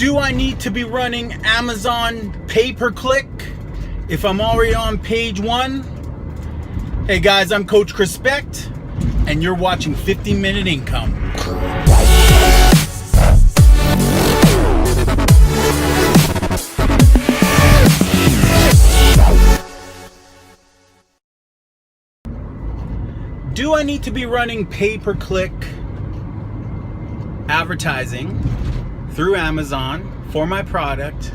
Do I need to be running Amazon pay-per-click if I'm already on page 1? Hey guys, I'm ℎ𝕗𝕗 and you're watching 50-Minute Income. Do I need to be running pay-per-click advertising through Amazon for my product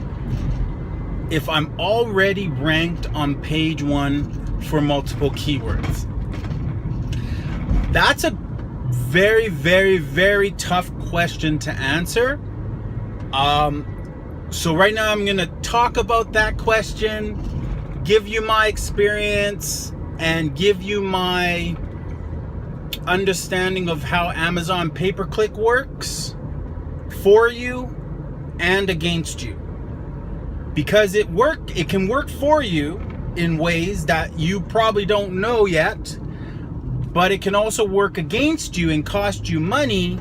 if I'm already ranked on page 1 for multiple keywords? That's a very, very, very tough question to answer. So right now I'm going to talk about that question, give you my experience, and give you my understanding of how Amazon pay-per-click works for you and against you, because it can work for you in ways that you probably don't know yet, but it can also work against you and cost you money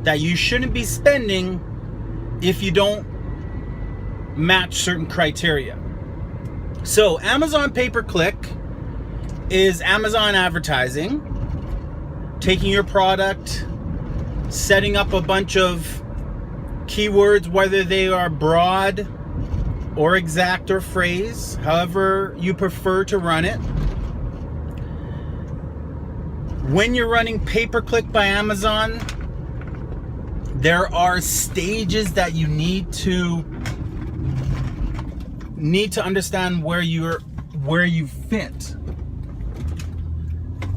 that you shouldn't be spending if you don't match certain criteria. So Amazon pay-per-click is Amazon advertising, taking your product, setting up a bunch of keywords, whether they are broad or exact or phrase, however you prefer to run it. When you're running pay-per-click by Amazon, there are stages that you need to understand where you fit.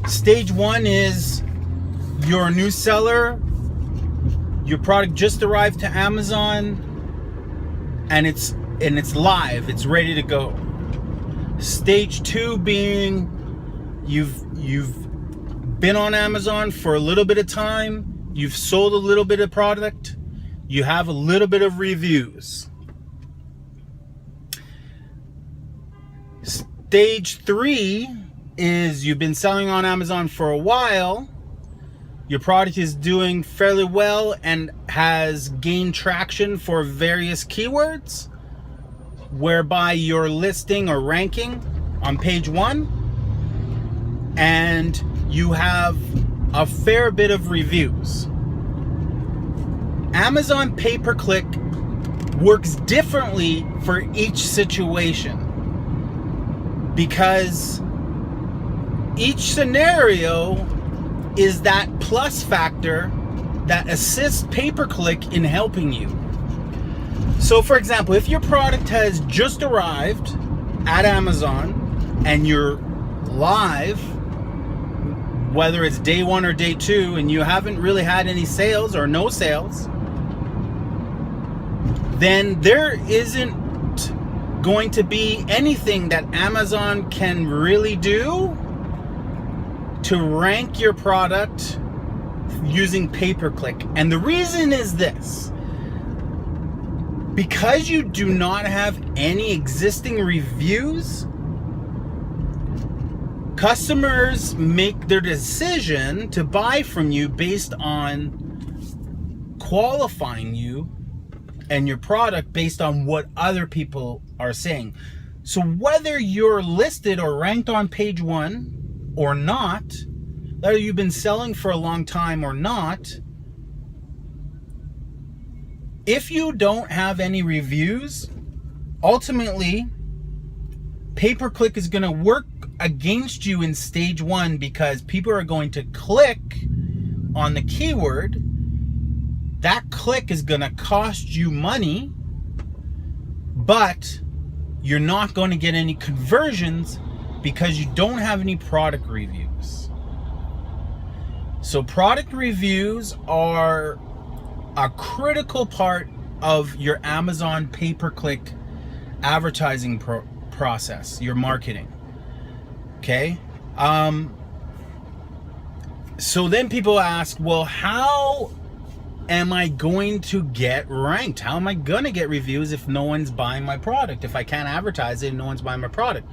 Stage 1 is you're a new seller, your product just arrived to Amazon, and it's live, it's ready to go. Stage 2 being you've been on Amazon for a little bit of time, you've sold a little bit of product, you have a little bit of reviews. Stage 3 is you've been selling on Amazon for a while, your product is doing fairly well and has gained traction for various keywords, whereby you're listing or ranking on page 1, and you have a fair bit of reviews. Amazon pay-per-click works differently for each situation, because each scenario is that plus factor that assists pay-per-click in helping you. So for example, if your product has just arrived at Amazon and you're live, whether it's day 1 or day 2, and you haven't really had any sales or no sales, then there isn't going to be anything that Amazon can really do to rank your product using pay-per-click. And the reason is this: because you do not have any existing reviews, customers make their decision to buy from you based on qualifying you and your product based on what other people are saying. So whether you're listed or ranked on page 1 or not, whether you've been selling for a long time or not, if you don't have any reviews, ultimately pay-per-click is going to work against you in stage 1, because people are going to click on the keyword. That click is going to cost you money, but you're not going to get any conversions because you don't have any product reviews. So product reviews are a critical part of your Amazon pay-per-click advertising process, your marketing. Okay? So then people ask, well, how am I going to get ranked? How am I going to get reviews if no one's buying my product? If I can't advertise it and no one's buying my product?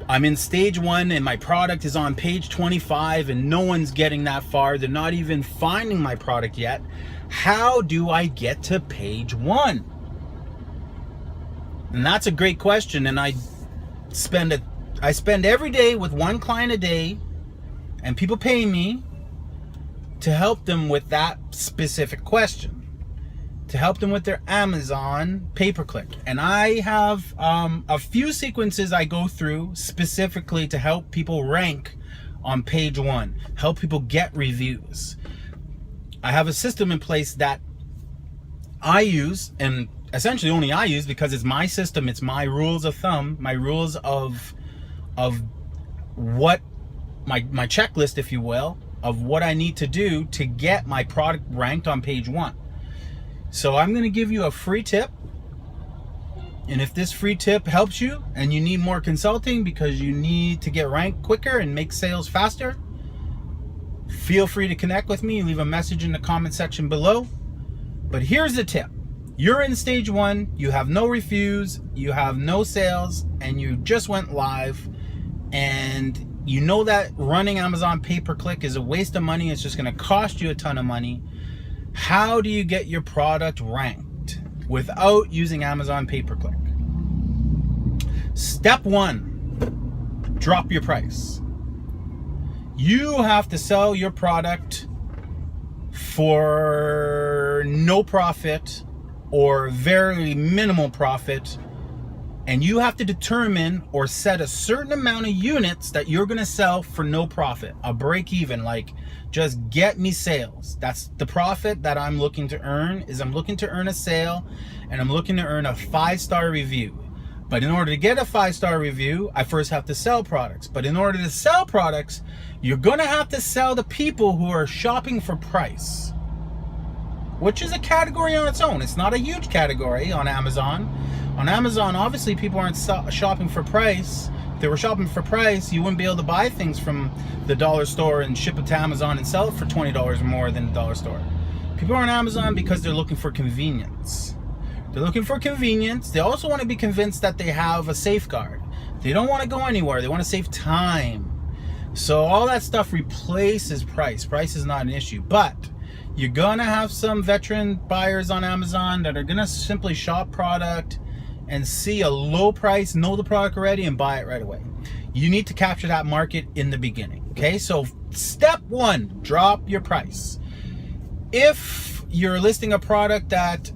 I'm in stage 1 and my product is on page 25 and no one's getting that far. They're not even finding my product yet. How do I get to page 1? And that's a great question. And I spend every day with one client a day, and people pay me to help them with that specific question, to help them with their Amazon pay-per-click. And I have a few sequences I go through specifically to help people rank on page 1, help people get reviews. I have a system in place that I use, and essentially only I use, because it's my system, it's my rules of thumb, my rules of what my checklist, if you will, of what I need to do to get my product ranked on page 1. So I'm going to give you a free tip, and if this free tip helps you and you need more consulting because you need to get ranked quicker and make sales faster, feel free to connect with me. Leave a message in the comment section below. But here's the tip. You're in stage 1, you have no reviews, you have no sales, and you just went live, and you know that running Amazon pay-per-click is a waste of money. It's just going to cost you a ton of money. How do you get your product ranked without using Amazon pay-per-click? Step 1, drop your price. You have to sell your product for no profit or very minimal profit, and you have to determine or set a certain amount of units that you're going to sell for no profit, a break even, like just get me sales. That's the profit that I'm looking to earn. Is I'm looking to earn a sale, and I'm looking to earn a 5-star review. But in order to get a 5-star review, I first have to sell products. But in order to sell products, you're going to have to sell to people who are shopping for price, which is a category on its own. It's not a huge category on Amazon. On Amazon, obviously, people aren't shopping for price. If they were shopping for price, you wouldn't be able to buy things from the dollar store and ship it to Amazon and sell it for $20 more than the dollar store. People are on Amazon because they're looking for convenience. They're looking for convenience. They also want to be convinced that they have a safeguard. They don't want to go anywhere. They want to save time. So all that stuff replaces price. Price is not an issue. But you're going to have some veteran buyers on Amazon that are going to simply shop product and see a low price, know the product already, and buy it right away. You need to capture that market in the beginning. Okay, so step 1, drop your price. If you're listing a product that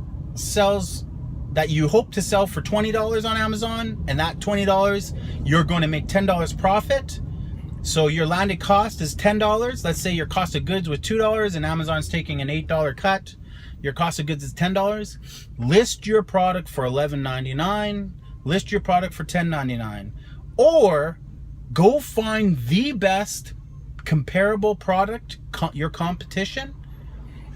you hope to sell for $20 on Amazon, and that $20 you're going to make $10 profit, so your landed cost is $10. Let's say your cost of goods was $2 and Amazon's taking an $8 cut. Your cost of goods is $10. List your product for $11.99. List your product for $10.99. Or go find the best comparable product, your competition,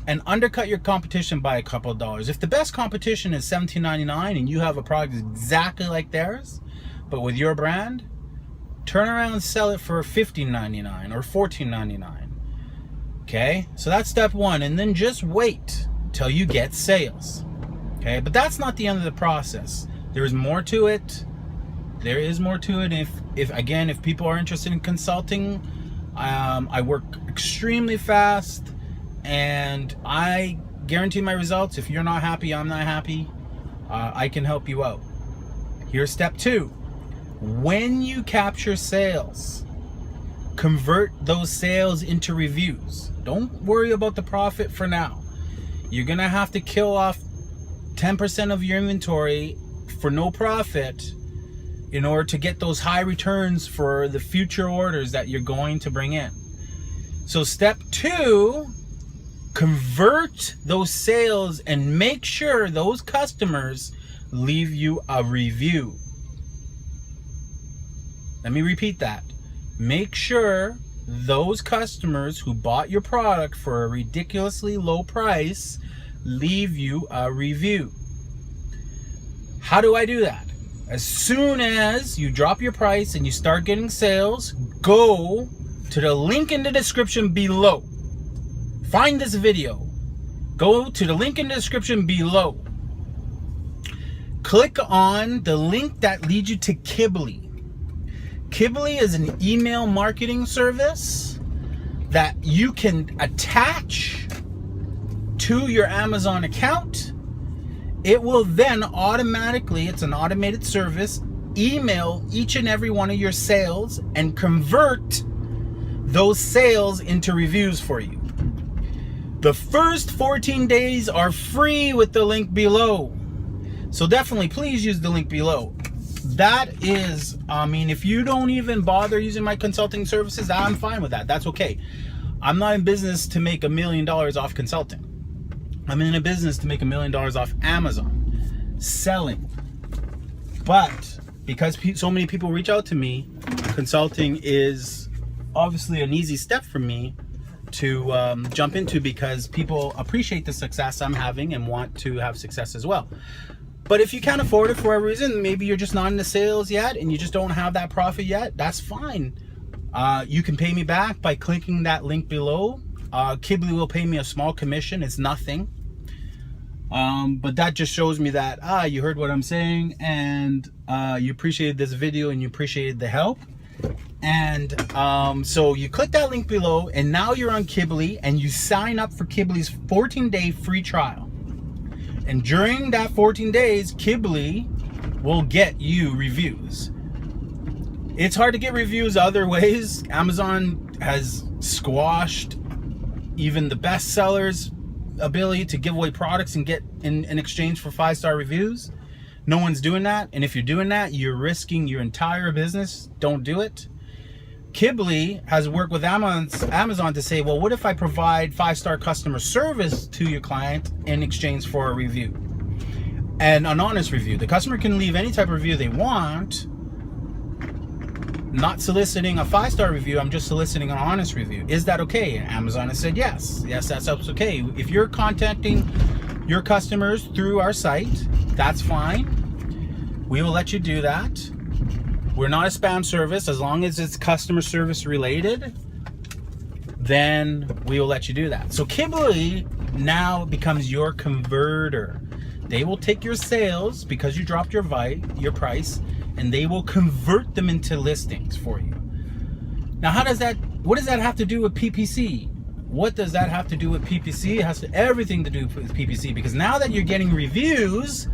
and undercut your competition by a couple of dollars. If the best competition is $17.99 and you have a product exactly like theirs, but with your brand, turn around and sell it for $15.99 or $14.99. Okay, so that's step 1, and then just wait till you get sales. Okay, but that's not the end of the process. There is more to it. There is more to it. If people are interested in consulting, I work extremely fast, and I guarantee my results. If you're not happy, I'm not happy. I can help you out. Here's step 2. When you capture sales, convert those sales into reviews. Don't worry about the profit for now. You're gonna have to kill off 10% of your inventory for no profit in order to get those high returns for the future orders that you're going to bring in. So step 2, convert those sales and make sure those customers leave you a review. Let me repeat that. Make sure those customers who bought your product for a ridiculously low price leave you a review. How do I do that? As soon as you drop your price and you start getting sales, go to the link in the description below. Find this video. Go to the link in the description below. Click on the link that leads you to ℚ𝕙𝕧. ℂ𝕙𝕤𝕚 is an email marketing service that you can attach to your Amazon account. It will then automatically, it's an automated service, email each and every one of your sales and convert those sales into reviews for you. The first 14 days are free with the link below. So definitely please use the link below. That is, I mean, if you don't even bother using my consulting services, I'm fine with that. That's okay. I'm not in business to make $1 million off consulting. I'm in a business to make $1 million off Amazon selling. But because so many people reach out to me, consulting is obviously an easy step for me to jump into, because people appreciate the success I'm having and want to have success as well. But if you can't afford it for whatever reason, maybe you're just not in the sales yet and you just don't have that profit yet, that's fine. You can pay me back by clicking that link below. ℂ𝕙𝕤𝕚 will pay me a small commission. It's nothing. But that just shows me that, you heard what I'm saying, and you appreciated this video and you appreciated the help. And so you click that link below, and now you're on ℂ𝕙𝕤𝕚, and you sign up for ℂ𝕙𝕤𝕚's 14-day free trial. And during that 14 days, ℂ𝕙𝕤𝕚 will get you reviews. It's hard to get reviews other ways. Amazon has squashed even the best sellers' ability to give away products and get in exchange for 5-star reviews. No one's doing that. And if you're doing that, you're risking your entire business. Don't do it. ℂ𝕙𝕤𝕚 has worked with Amazon to say, well, what if I provide 5-star customer service to your client in exchange for a review? And an honest review. The customer can leave any type of review they want. Not soliciting a 5-star review, I'm just soliciting an honest review. Is that okay? And Amazon has said yes. Yes, that's okay. If you're contacting your customers through our site, that's fine. We will let you do that. We're not a spam service. As long as it's customer service related, then we will let you do that. So ℂ𝕙𝕤𝕚 now becomes your converter. They will take your sales because you dropped your price, and they will convert them into listings for you. Now, what does that have to do with PPC? What does that have to do with PPC? It has everything to do with PPC, because now that you're getting reviews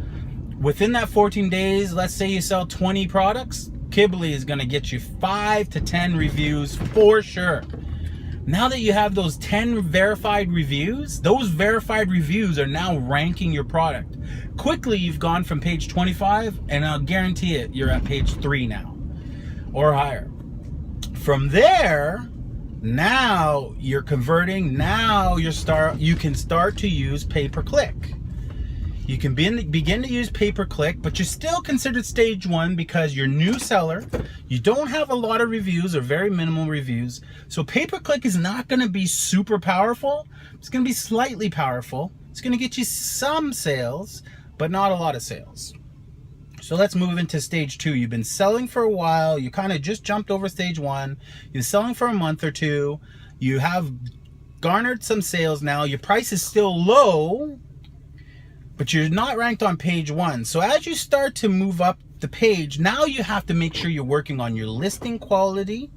within that 14 days, let's say you sell 20 products, ℂ𝕙𝕚 is going to get you 5 to 10 reviews for sure. Now that you have those 10 verified reviews, those verified reviews are now ranking your product. Quickly, you've gone from page 25, and I'll guarantee it, you're at page 3 now or higher. From there, now you're converting. Now you can start to use pay-per-click. You can begin to use pay-per-click, but you're still considered stage 1 because you're a new seller. You don't have a lot of reviews or very minimal reviews. So pay-per-click is not going to be super powerful. It's going to be slightly powerful. It's going to get you some sales, but not a lot of sales. So let's move into stage 2. You've been selling for a while. You kind of just jumped over stage 1. You're selling for a month or two. You have garnered some sales now. Your price is still low, but you're not ranked on page 1. So as you start to move up the page, now you have to make sure you're working on your listing quality.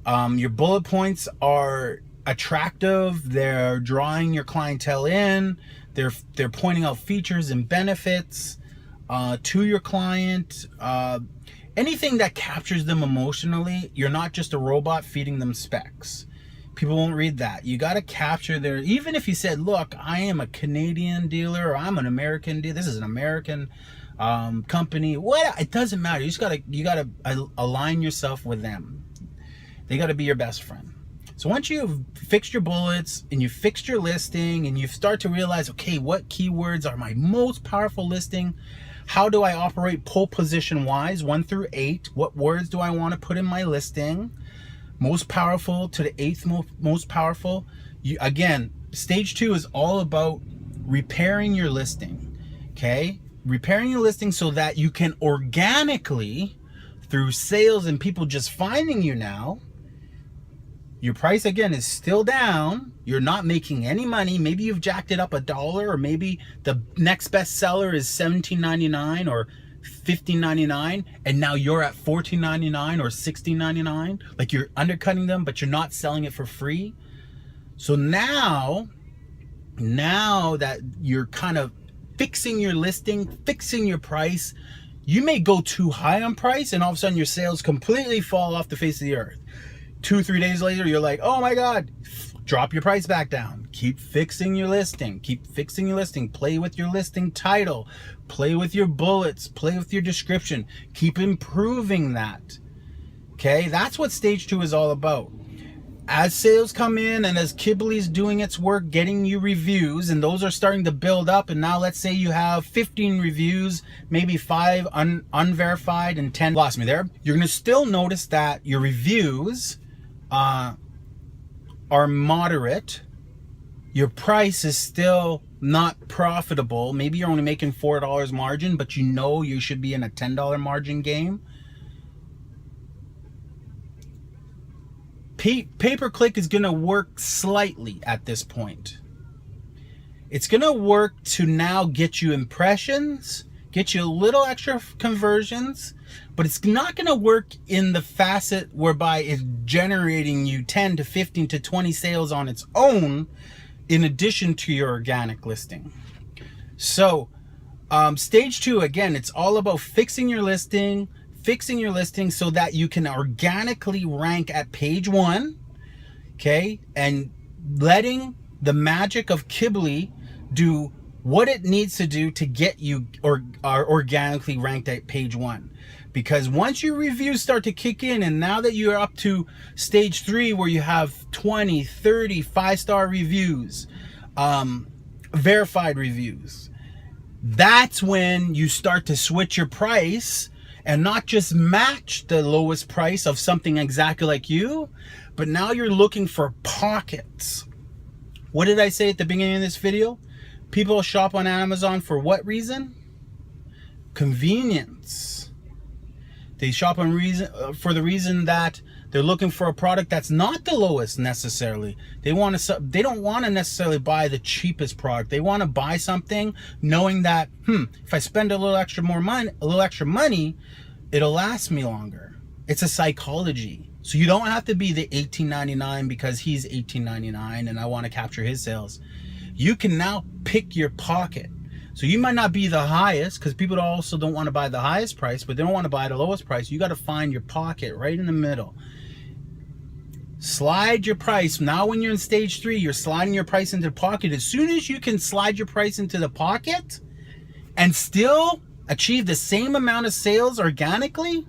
Your bullet points are attractive. They're drawing your clientele in. They're pointing out features and benefits to your client. Anything that captures them emotionally. You're not just a robot feeding them specs. People won't read that. You got to capture their, even if you said, look, I am a Canadian dealer, or I'm an American dealer, this is an American company, it doesn't matter. You got to align yourself with them. They got to be your best friend. So once you've fixed your bullets and you fixed your listing and you start to realize, okay, what keywords are my most powerful listing? How do I operate pole position wise, 1 through 8? What words do I want to put in my listing? Most powerful to the 8th most powerful. Again, stage 2 is all about repairing your listing. Okay, repairing your listing so that you can organically, through sales and people just finding you now, your price again is still down. You're not making any money. Maybe you've jacked it up $1, or maybe the next best seller is $17.99 or $15.99 and now you're at $14.99 or $16.99. Like you're undercutting them, but you're not selling it for free. So now that you're kind of fixing your listing, fixing your price, you may go too high on price and all of a sudden your sales completely fall off the face of the earth. 2-3 days later, you're like, oh my God, drop your price back down. Keep fixing your listing. Keep fixing your listing. Play with your listing title. Play with your bullets. Play with your description. Keep improving that. Okay, that's what stage 2 is all about. As sales come in and as Ghibli's doing its work, getting you reviews, and those are starting to build up, and now let's say you have 15 reviews, maybe 5 unverified and 10 lost me there. You're going to still notice that your reviews are moderate. Your price is still not profitable. Maybe you're only making $4 margin, but you know you should be in a $10 margin game. Pay-per-click is going to work slightly at this point. It's going to work to now get you impressions, get you a little extra conversions, but it's not going to work in the facet whereby it's generating you 10 to 15 to 20 sales on its own in addition to your organic listing. So stage 2, again, it's all about fixing your listing so that you can organically rank at page 1, okay, and letting the magic of Ghibli do what it needs to do to get you organically ranked at page 1. Because once your reviews start to kick in, and now that you're up to stage 3 where you have 20, 30 5-star reviews, verified reviews, that's when you start to switch your price and not just match the lowest price of something exactly like you, but now you're looking for pockets. What did I say at the beginning of this video? People shop on Amazon for what reason? Convenience. They shop on for the reason that they're looking for a product that's not the lowest necessarily. They don't want to necessarily buy the cheapest product. They want to buy something knowing that, if I spend a little extra money, it'll last me longer. It's a psychology. So you don't have to be the $18.99 because he's $18.99 and I want to capture his sales. You can now pick your pocket. So you might not be the highest, because people also don't want to buy the highest price, but they don't want to buy the lowest price. You got to find your pocket right in the middle. Slide your price. Now when you're in stage 3, you're sliding your price into the pocket. As soon as you can slide your price into the pocket and still achieve the same amount of sales organically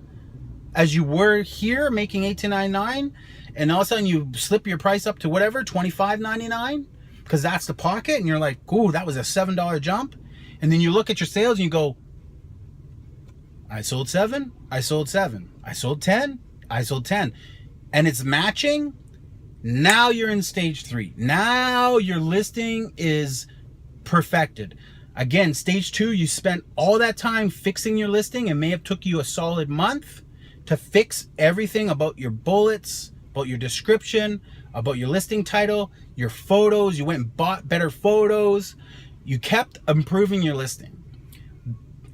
as you were here making $18.99, and all of a sudden you slip your price up to whatever, $25.99, because that's the pocket, and you're like, ooh, that was a $7 jump. And then you look at your sales and you go, I sold 7, I sold 7, I sold 10, I sold 10. And it's matching. Now you're in stage 3. Now your listing is perfected. Again, stage 2, you spent all that time fixing your listing. It may have took you a solid month to fix everything about your bullets, about your description, about your listing title, your photos. You went and bought better photos. You kept improving your listing.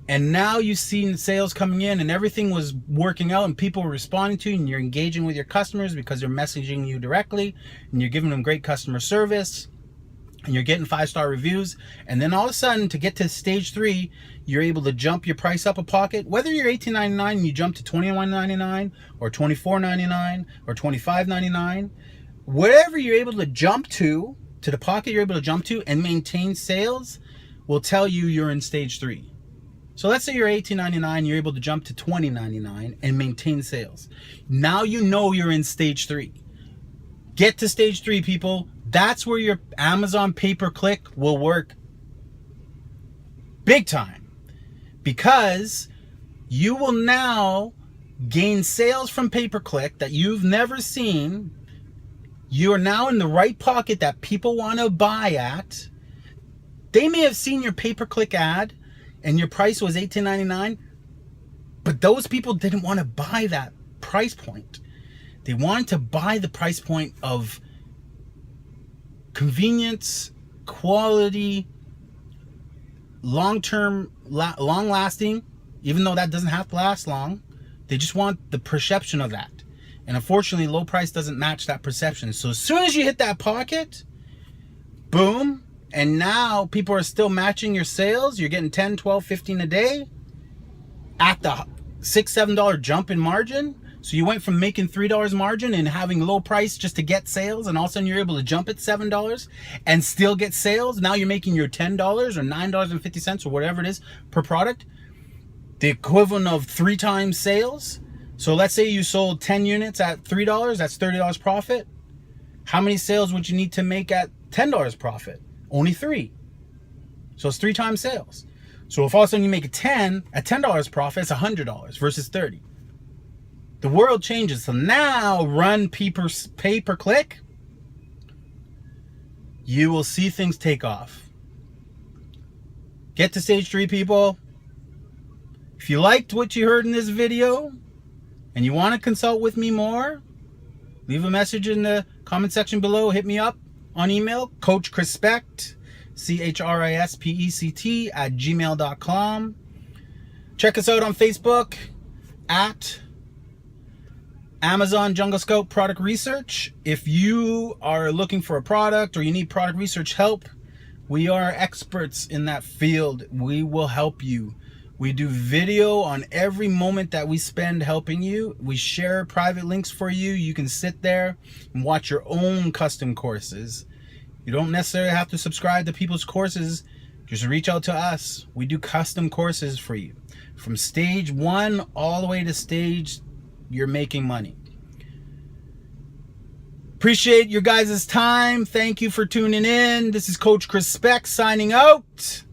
And now you've seen sales coming in and everything was working out and people were responding to you, and you're engaging with your customers because they're messaging you directly and you're giving them great customer service and you're getting 5-star reviews. And then all of a sudden, to get to stage 3, you're able to jump your price up a pocket. Whether you're $18.99 and you jump to $21.99 or $24.99 or $25.99, whatever you're able to jump to the pocket you're able to jump to and maintain sales will tell you you're in stage 3. So let's say you're $18.99, you're able to jump to $20.99 and maintain sales. Now you know you're in stage 3. Get to stage 3, people. That's where your Amazon pay-per-click will work big time, because you will now gain sales from pay-per-click that you've never seen. You are now in the right pocket that people want to buy at. They may have seen your pay-per-click ad and your price was $18.99, but those people didn't want to buy that price point. They wanted to buy the price point of convenience, quality, long-term, long-lasting, even though that doesn't have to last long. They just want the perception of that. And unfortunately, low price doesn't match that perception. So as soon as you hit that pocket, boom, and now people are still matching your sales. You're getting 10, 12, 15 a day at the $6, $7 jump in margin. So you went from making $3 margin and having low price just to get sales, and all of a sudden you're able to jump at $7 and still get sales. Now you're making your $10 or $9.50 or whatever it is per product, the equivalent of 3 times sales. So let's say you sold 10 units at $3, that's $30 profit. How many sales would you need to make at $10 profit? Only 3. So it's 3 times sales. So if all of a sudden you make a 10 at $10 profit, it's $100 versus 30. The world changes. So now run pay per click. You will see things take off. Get to stage 3, people. If you liked what you heard in this video and you want to consult with me more, leave a message in the comment section below. Hit me up on email, coachchrispect, ℏ𝐻rispect @gmail.com. Check us out on Facebook at Amazon Jungle Scout Product Research. If you are looking for a product or you need product research help, we are experts in that field. We will help you. We do video on every moment that we spend helping you. We share private links for you. You can sit there and watch your own custom courses. You don't necessarily have to subscribe to people's courses. Just reach out to us. We do custom courses for you. From stage 1 all the way to stage you're making money. Appreciate your guys' time. Thank you for tuning in. This is Coach Chris Speck signing out.